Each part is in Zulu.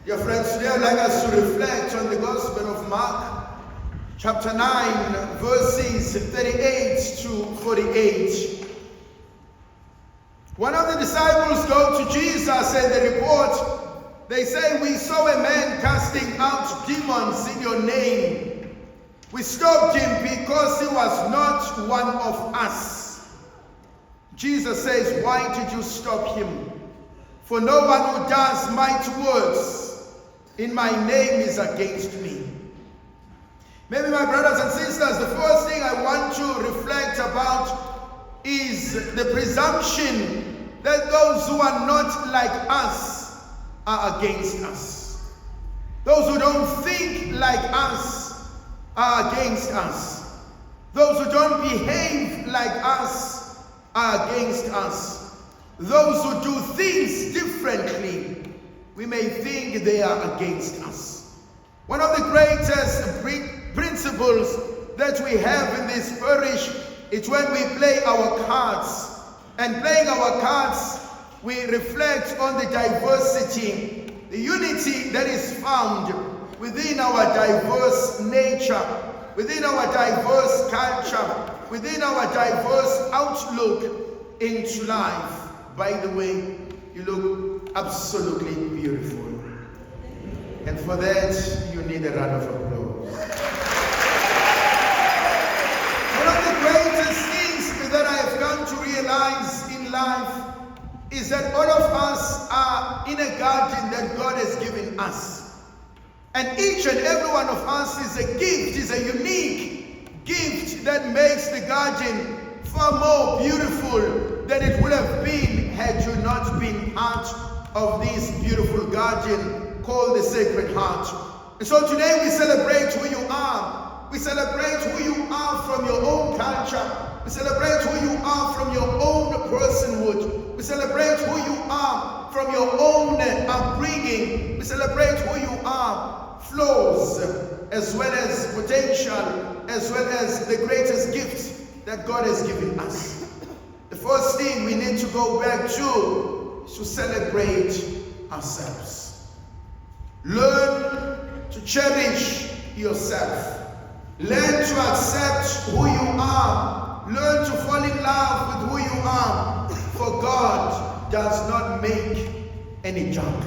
Dear friends, today I'd like us to reflect on the Gospel of Mark, chapter 9, verses 38 to 48. One of the disciples go to Jesus and they report, they say, "We saw a man casting out demons in your name. We stopped him because he was not one of us." Jesus says, "Why did you stop him? For no one who does mighty works in my name is against me." Maybe, my brothers and sisters, the first thing I want to reflect about is the presumption that those who are not like us are against us. Those who don't think like us are against us. Those who don't behave like us are against us. Those who do things differently, we may think they are against us. One of the greatest principles that we have in this parish is when we play our cards. And playing our cards, we reflect on the diversity, the unity that is found within our diverse nature, within our diverse culture, within our diverse outlook into life. By the way, you look absolutely beautiful. And for that, you need a round of applause. One of the greatest things that I have come to realize in life is that all of us are in a garden that God has given us. And each and every one of us is a gift, is a unique gift that makes the garden far more beautiful than it would have been had you not been part of this beautiful garden called the Sacred Heart. And so today we celebrate who you are. We celebrate who you are from your own culture. We celebrate who you are from your own personhood. We celebrate who you are from your own upbringing. We celebrate who you are, flaws as well as potential, as well as the greatest gifts that God has given us. The first thing we need to go back to is to celebrate ourselves. Learn to cherish yourself. Learn to accept who you are. Learn to fall in love with who you are. For God does not make any junk.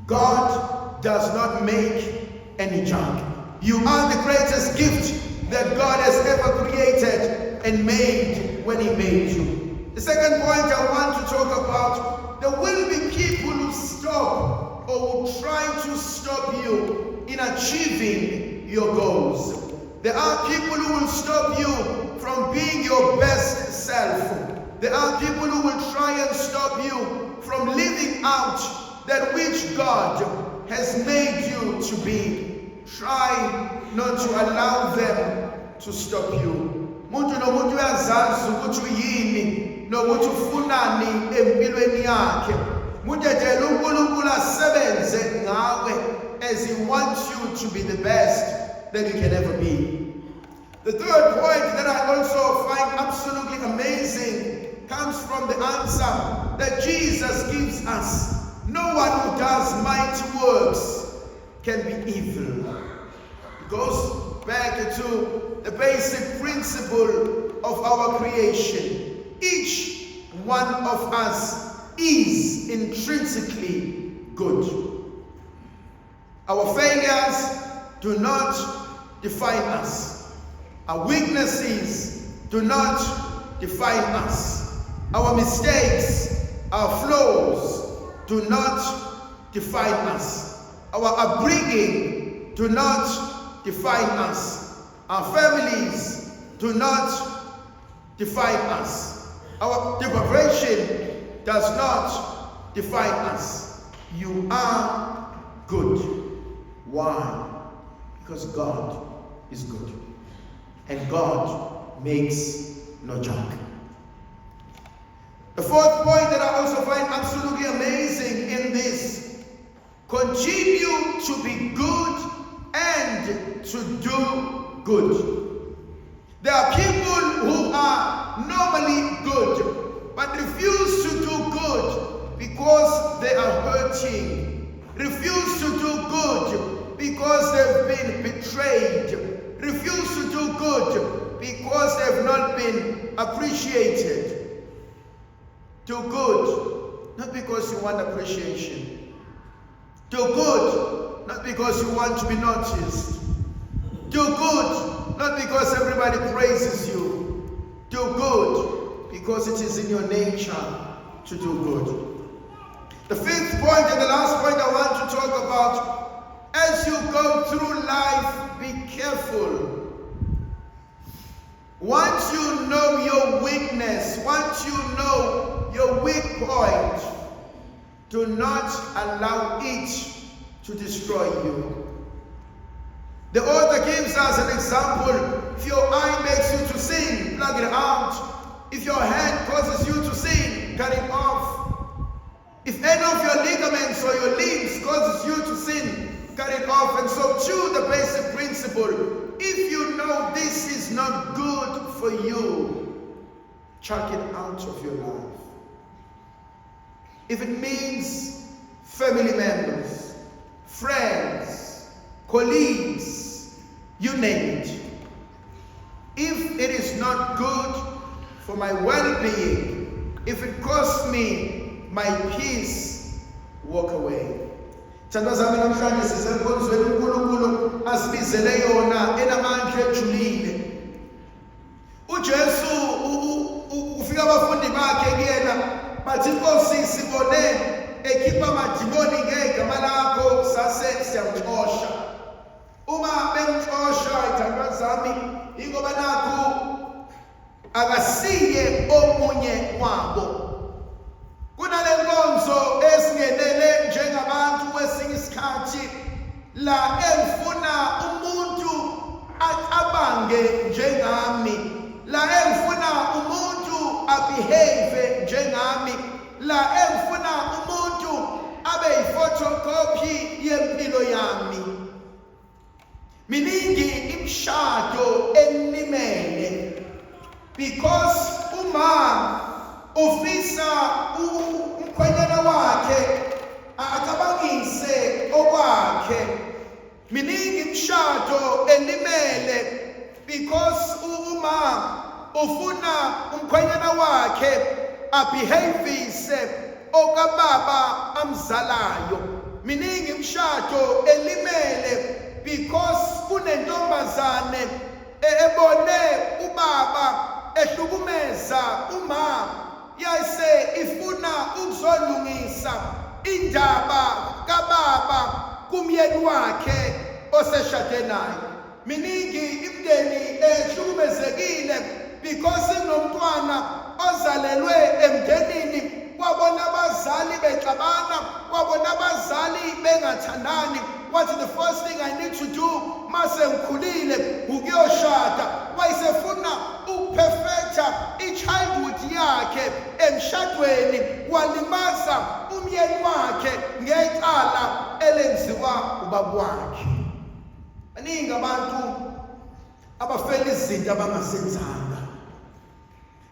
God does not make any junk. You are the greatest gift that God has ever created and made when He made you. The second point I want to talk about, there will be people who stop or who try to stop you in achieving your goals. There are people who will stop you from being your best self. There are people who will try and stop you from living out that which God has made you to be. Try not to allow them to stop you. Muntu nomuntu uyazazi ukuthi uyini nokuthi ufunani empilweni yakhe. Muthethe uNkulunkulu asebenze ngawe as He wants you to be the best that you can ever be. The third point that I also find absolutely amazing comes from the answer that Jesus gives us. No one who does mighty works can be evil. It goes back to the basic principle of our creation. Each one of us is intrinsically good. Our failures do not define us. Our weaknesses do not define us. Our mistakes, our flaws do not define us. Our upbringing do not define us. Our families do not define us. Our deprivation does not define us. You are good. Why? Because God is good. And God makes no junk. The fourth point that I also find absolutely amazing in this: continue to be good and to do good. There are people who are normally good, but refuse to do good because they are hurting. Refuse to appreciated. Do good, not because you want appreciation. Do good, not because you want to be noticed. Do good, not because everybody praises you. Do good, because it is in your nature to do good. The fifth point and the last point I want to talk about, as you go through life, be careful. Once you know your weakness, once you know your weak point, do not allow it to destroy you. The author gives us an example. If your eye makes you to sin, plug it out. If your hand causes you to sin, cut it off. If any of your ligaments or your limbs causes you to sin, cut it off. And so choose the basic principle. If you know this is not good for you, chuck it out of your life. If it means family members, friends, colleagues, you name it. If it is not good for my well-being, if it costs me my peace, walk away. Thandwa zami namhlanje sisenkonzweni uNkulunkulu asibizele yona enamandla ejulile. UJesu ufika abafundi bakhe kuyena bathi Nkosi sibone ekhipha amadimoni ngegama lakho sase siyamxosha. Uma bemxosha thandwa zami ingoba nakho akasiye omunye wabo. Kunale nkonzo esingenele njengabantu kwesinye isikhathi la engifuna umuntu abange njengami, la engifuna umuntu abehave njengami, la engifuna umuntu abe photocopy yempilo yami. Miningi imshado enimele because uma ufisa umkhwenyana wakhe acabangise okwakhe. Miningi imshado elimele because uma ufuna umkhwenyana wakhe abehavise okababa amzalayo. Miningi imshado elimele because kunentombazane ebone ubaba ehlukumeza uma yase ifuna ukuzolungisa indaba kababa kumyeni wakhe oseshade naye. Miningi imndeni ehlukumezekile because inomntwana ozalelwe emndenini wabona abazali bexabana, wabona abazali bengathandani. What's the first thing I need to do? Mase ngikhulile ukuyoshada. Wayesefuna ukuperfecta i-childhood yakhe emshadweni, walimaza umyeni wakhe ngecala elenziwa ubaba wakhe. Baningi abantu abafela izinto abangasenzanga.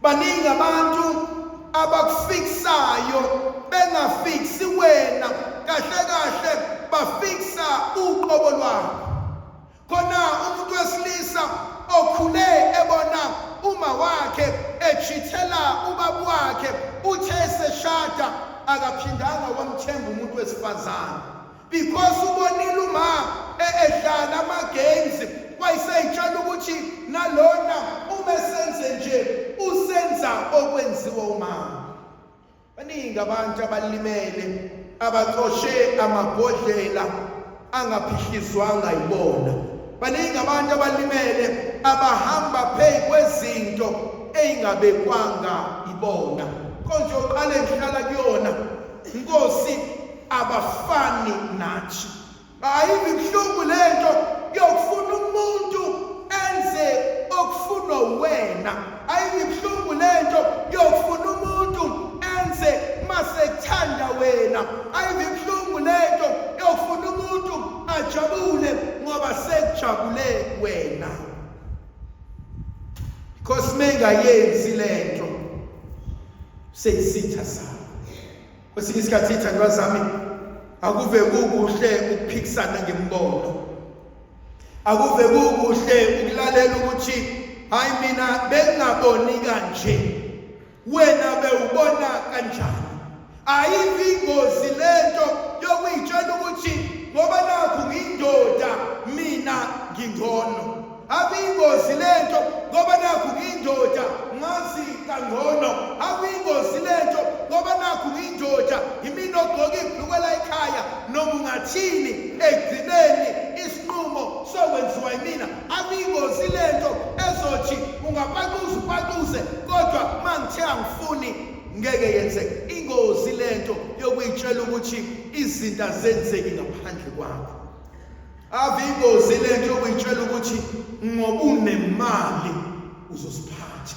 Baningi abantu abakufiksayo bengafiksi wena, kahle kahle bafiksa uqobo lwakho. Khona umuntu wesilisa okhule ebona uma wakhe echithela ubaba wakhe, uthe seshada akaphindanga wamthemba umuntu wesifazane because ubonile uma edlala ama-games wayeseyitshela ukuthi nalona uma esenze nje usenza okwenziwa umama. Baningi abantu abalimele abacoshe amabhodlela angaphihlizwanga yibona. Baningi abantu abalimele abahamba phezu kwezinto eingabekwanga ibona. Konje uqale ngihlala kuyona Nkosi abafani nathi. Ayibi buhlungu lento yokufuna umuntu enze okufuna wena. Ayibi buhlungu lento yokufuna umuntu enze masekuthanda wena. Ayibi buhlungu lento yokufuna umuntu ajabule ngoba sekujabule wena. Because mengayenzi lento seyisitha sana. Kwesinye isikhathi ithandwa zami akuve kukuhle ukuphikisana ngembono. Akuve kukuhle ukulalela ukuthi hayi mina bengaboni kanje, wena bewubona kanjani. Ayikho ingozi lento yokuyitshela ukuthi ngoba nakho ngiyindoda mina ngingcono. Abingozi lento ngoba nakho ngiyindoda ngazi kangcono. Abingozi lento ngoba nakho ngiyindoda yimina ogqoka ibhulukwe la ekhaya noma ungathini egcineni isinqumo sokwenziwa yimina. Abingozi lento ezothi ungapaquze kodwa mangithe angifuni ngeke yenzeke. Ingozi lento yokuyitshela ukuthi izinto azenzeki ngaphandle kwakho. Ingozi lento yokuyitshela ukuthi ngoba unemali uzosiphatha.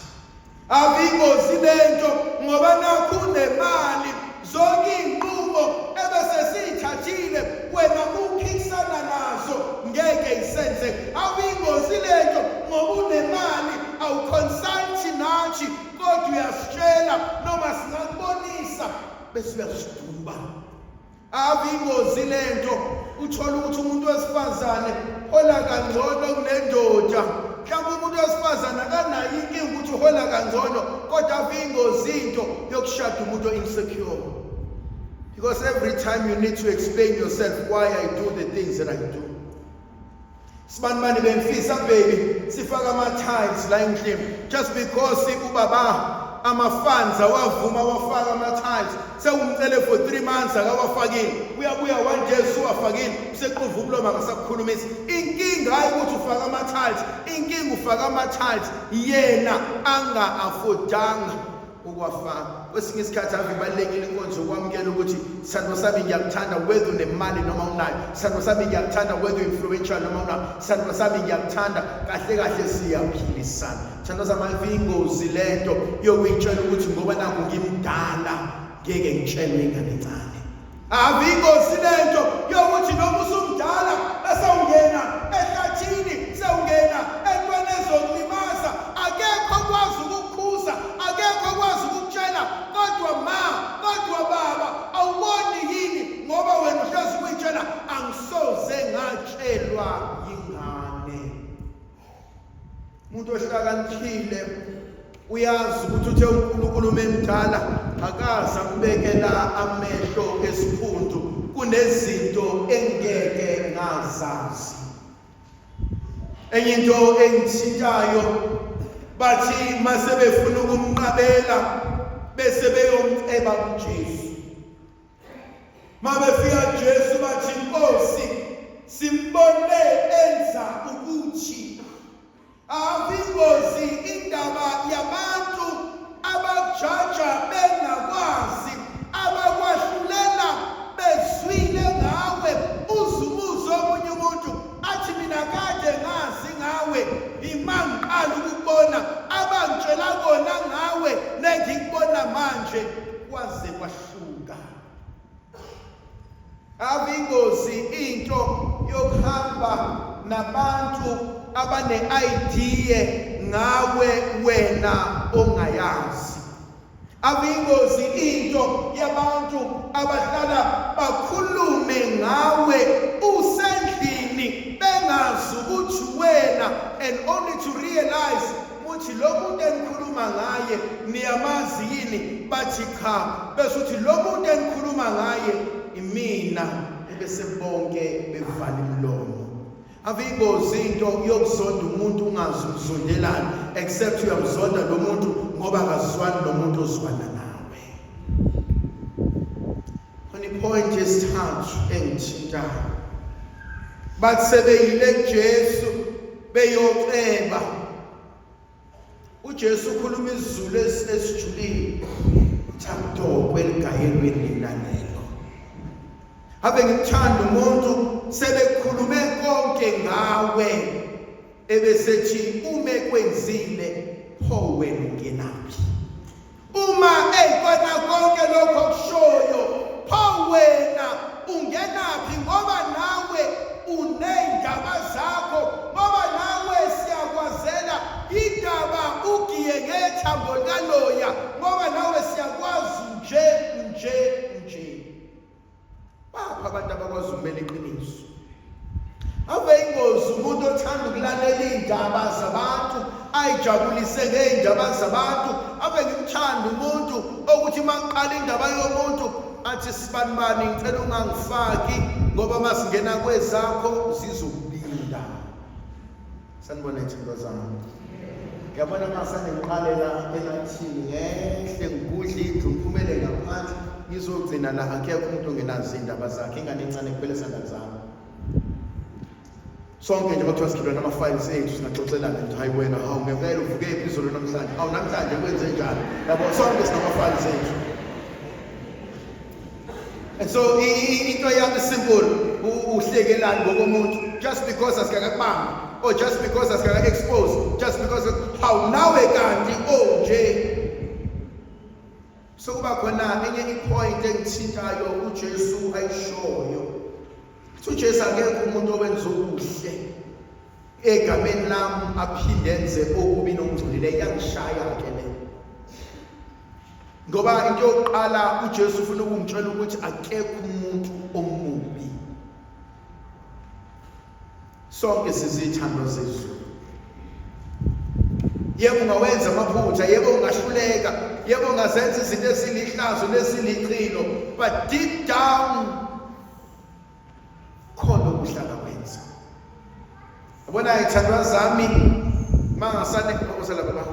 Ingozi lento ngoba nakho unemali zonke inqumo ebese siyithathile wena uphikisana nazo ngeke isenze. Ingozi lento ngoba unemali awuconsulti nathi kodwa uyasitshela noma singakubonisa bese uyasiduba. Ingozi lento uthola ukuthi umuntu wesifazane hola kangcono kunendoda. Mhlawumbe umuntu wesifazane akanayo inkinga ukuthi uhola kangcono kodwa ingozi into yokushada umuntu insecure. Because every time you need to explain yourself why I do the things that I do. Sibanibani bemfisa baby sifaka ama-tiles la endlini just because ubaba amafanza wavuma wafaka ama-tiles sewumcele for 3 months akawafakile uyabuya one day usuwafakile useqhuva umlomo akasakukhulumisa. Inkinga hayi ukuthi ufaka ama-tiles, inkinga ufaka ama-tiles yena anga-afodanga ukwafaka. Kwesinye isikhathi ave ibalulekile inkonzo ukwamukela ukuthi sithando sami ngiyakuthanda whether unemali noma unayo. Sithando sami ngiyakuthanda whether influential noma unayo. Sithando sami ngiyakuthanda kahle kahle siyaphilisana. Sithando sami ingozi lento yokuyitshela ukuthi ngoba nakho ngimdala ngeke ngitshelwe ingane encane. Ingozi lento yokuthi noma usumdala bese ungena ehlathini sewungena entweni ezokulimaza akekho okwazi ukukukhuza akekho okwazi ukukutshela kodwa baba awuboni yini ngoba wena uhlezi ukuyitshela angisoze ngatshelwa yingane. Umuntu ohlakaniphile uyazi ukuthi uthe uNkulunkulu memdala akaza kubekela amehlo esiphundu kunezinto engeke ngazazi. Enye into engithintayo bathi mase befuna ukumnqabela bese beyomceba kuJesu. Mabefika kuJesu bathi Nkosi simbone enza ukuthi. Ingozi indaba yabantu abajaja bengakwazi abakwahlulela bezwile ngawe uzumuzo omunye umuntu athi mina kade ngazi ngawe imangiqala ukubona abangitshela kona ngawe nengikubona manje kwaze kwahluka. Ingozi into yokuhamba nabantu abane-idea ngawe wena ongayazi. Ingozi into yabantu abahlala bakhulume ngawe usendlini bengazi ukuthi wena and only to realize ukuthi lo muntu enikhuluma ngaye niyamazi yini bathi cha bese uthi lo muntu enikhuluma ngaye imina ebese bonke bevala imlomo. Ingozi into yokuzonda umuntu ungazi ukuzondelana except uyamzonda lo muntu ngoba akazwani lo muntu ozwana nawe. Point yesithathu engithintayo bathi sebeyile kuJesu beyoceba. uJesu ukhuluma isizulu esijulile thamdoko eligayelweni linanelo. Ave ngithanda umuntu sebekhulume konke ngawe ebesethi ume kwenzile pho wena ungenaphi. Uma ekona konke lokho kushoyo pho wena ungenaphi ngoba nawe unendaba zakho ngoba nawe siyakwazela indaba ugiye ngethambo likaloya ngoba nawe siyakwazi nje bapha abantu abakwazi ukumela iqiniso. Ave ingozi umuntu othanda ukulalela indaba zabantu ayijabulise ngey'ndaba zabantu, ave ngimthanda umuntu okuthi uma ngiqala indaba yomuntu athi sibanibani ngicela ungangifaki ngoba masingena kwezakho zizokubinda. Sanibona ithemba zami. Ngiyabona ngasane ngiqalela elathini ngehle ngigudla indlu ngiphumele ngaphansi ngizogcina la akekho umuntu ongenazo indaba zakhe, ingane encane kuphela esandla zami. Sonke nje bakuthiwa sikhipha nama-files ethu singaxoxelana nje, hayi wena hawu ngempela uvuke phi izolo namhlanje, hawu namhlanje kwenze njani, yabo sonke sinama-files ethu. And so into yami simple, uhlekelani ngokomuntu just because asikakakubamba, or just because asikaka-expose, just because hawu nawe kanti nje. So kuba khona enye ipoint engithintayo uJesu ayishoyo. uJesu akekho umuntu owenza okuhle egameni lami aphinde enze okubi nokungcolile, iyangishaya-ke le. Ngoba into yokuqala uJesu ufuna ukungitshela ukuthi akekho umuntu omubi. Sonke sizithando zezulu. Yebo ungawenza amaphutha, yebo ungahluleka, yebo ungazenza izinto ezilihlazo neziliqilo, but deep down khona ukuhlala kwenza. Yabona ithandwa zami mangasane ngikhokusela baba.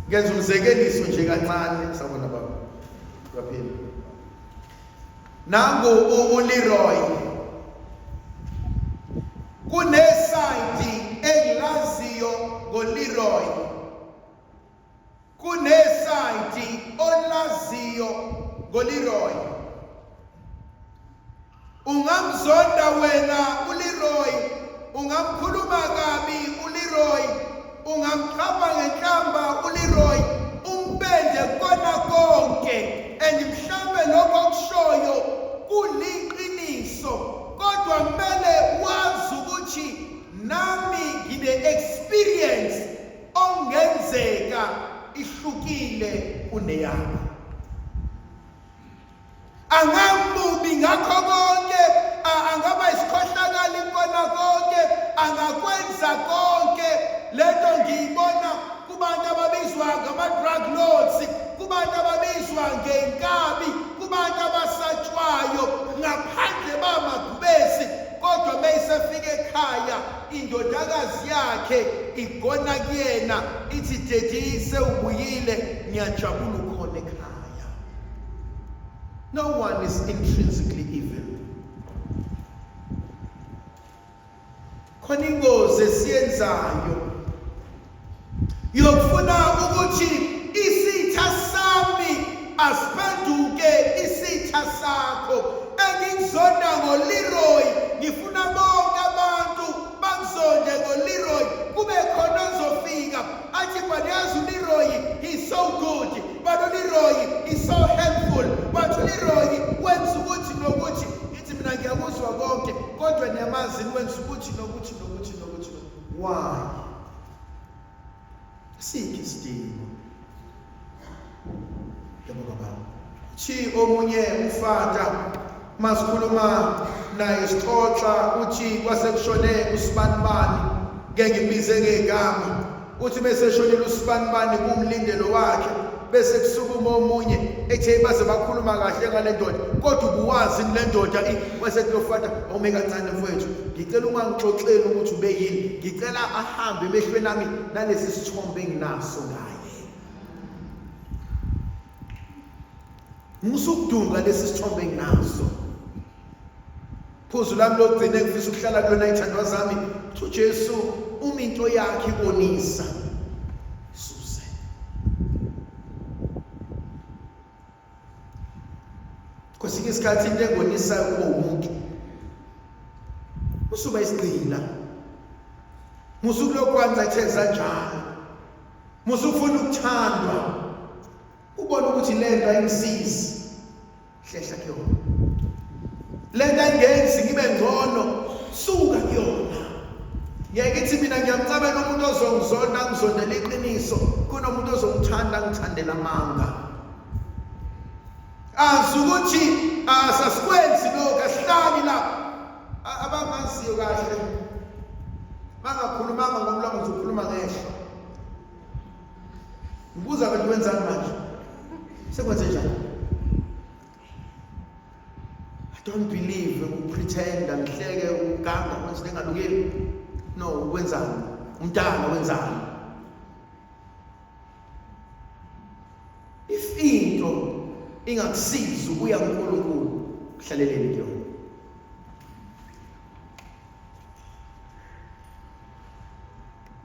Ngenza umzekeliso nje kancane sabona baba. Kwaphela. Nangu uLeroy. Kunesayidi engilaziyo ngoLeroy. Kunesayidi olaziyo ngoLeroy. Ungamzonda wena uLeroy, ungamkhuluma kabi uLeroy, ungamqhaba ngenhlamba uLeroy, umpende kona konke, and mhlambe lokho okushoyo kuliqiniso. Kodwa kumele wazi ukuthi nami ngine-experience ongenzeka ihlukile kuneyami. Angamubi ngakho konke, angaba isikhohlakali kona konke, angakwenza konke. Lento ngiyibona kubantu ababizwa ngama-drug lords, kubantu ababizwa ngenkabi, kubantu abasatshwayo ngaphandle bamagubesi. Kodwa mayisefika ekhaya indodakazi yakhe igona kuyena ithi dedi sewubuyile, ngiyajabula ukhona ekhaya. No one is intrinsically evil. Khona ingozi esiyenzayo yokufuna ukuthi isitha sami asiphenduke isitha sakho. Engikuzonda ngoLeroy, ngifuna bonke abantu bangizonde ngoLeroy, kube khona ozofika athi but yazi uLeroy he's so good, but uLeroy is so helpful, but uLeroy wenza ukuthi nokuthi. Ithi mina ngiyakuzwa konke kodwa niyamazini wenza ukuthi nokuthi. Why? Sikhi isidingo. Yebo baba. Chi omunye umfata masikhuluma naye sixoxa uthi kwasekushone usibanibani, ngeke ngibize ngegama, uthi bese shonile usibanibani kumlindelo wakhe, bese kusukuma omunye ethe baze bakhuluma kahle ngale ndoda, kodwa ubuwazi le ndoda bese kuyofata omeka kancane mfowethu, ngicela ungangixoxeli ukuthi ube yini, ngicela ahambe emehlweni nami nalesi sithombe enginaso ngaye. Musukudunga lesi sithombe enginaso. Phuzu lami lokugcina engifisa ukuhlala kulona ithandwa zami, uJesu uma into yakhe ibonisa suse. Kwesinye isikhathi into engibonisa kubo umuntu usuba isigcila, musukulokwenza ethenza njalo, musufuna ukuthandwa, ubona ukuthi lento ayimsizi, hlehla kuyona. Lento ayingenzi ngibe ngcono, suka kuyona. Ngiyakithi mina ngiyamcabela umuntu ozongizonda ngizondela iqiniso kunomuntu ozongithanda ngithandela amanga. Azi ukuthi sasikwenzi lokho, asihlali la abamaziyo kahle Mangakhulumanga ngomlomo uzokhuluma ngehlo. Ngibuza ukuthi wenzani manje? Sekwenze njani? I don't believe ukupretend ngihleke ukuganga kwenze engalungile. No, wenzani? Umntana wenzani? If into ingakusiza ukuya kuNkulunkulu, kuhlaleleni kuyona.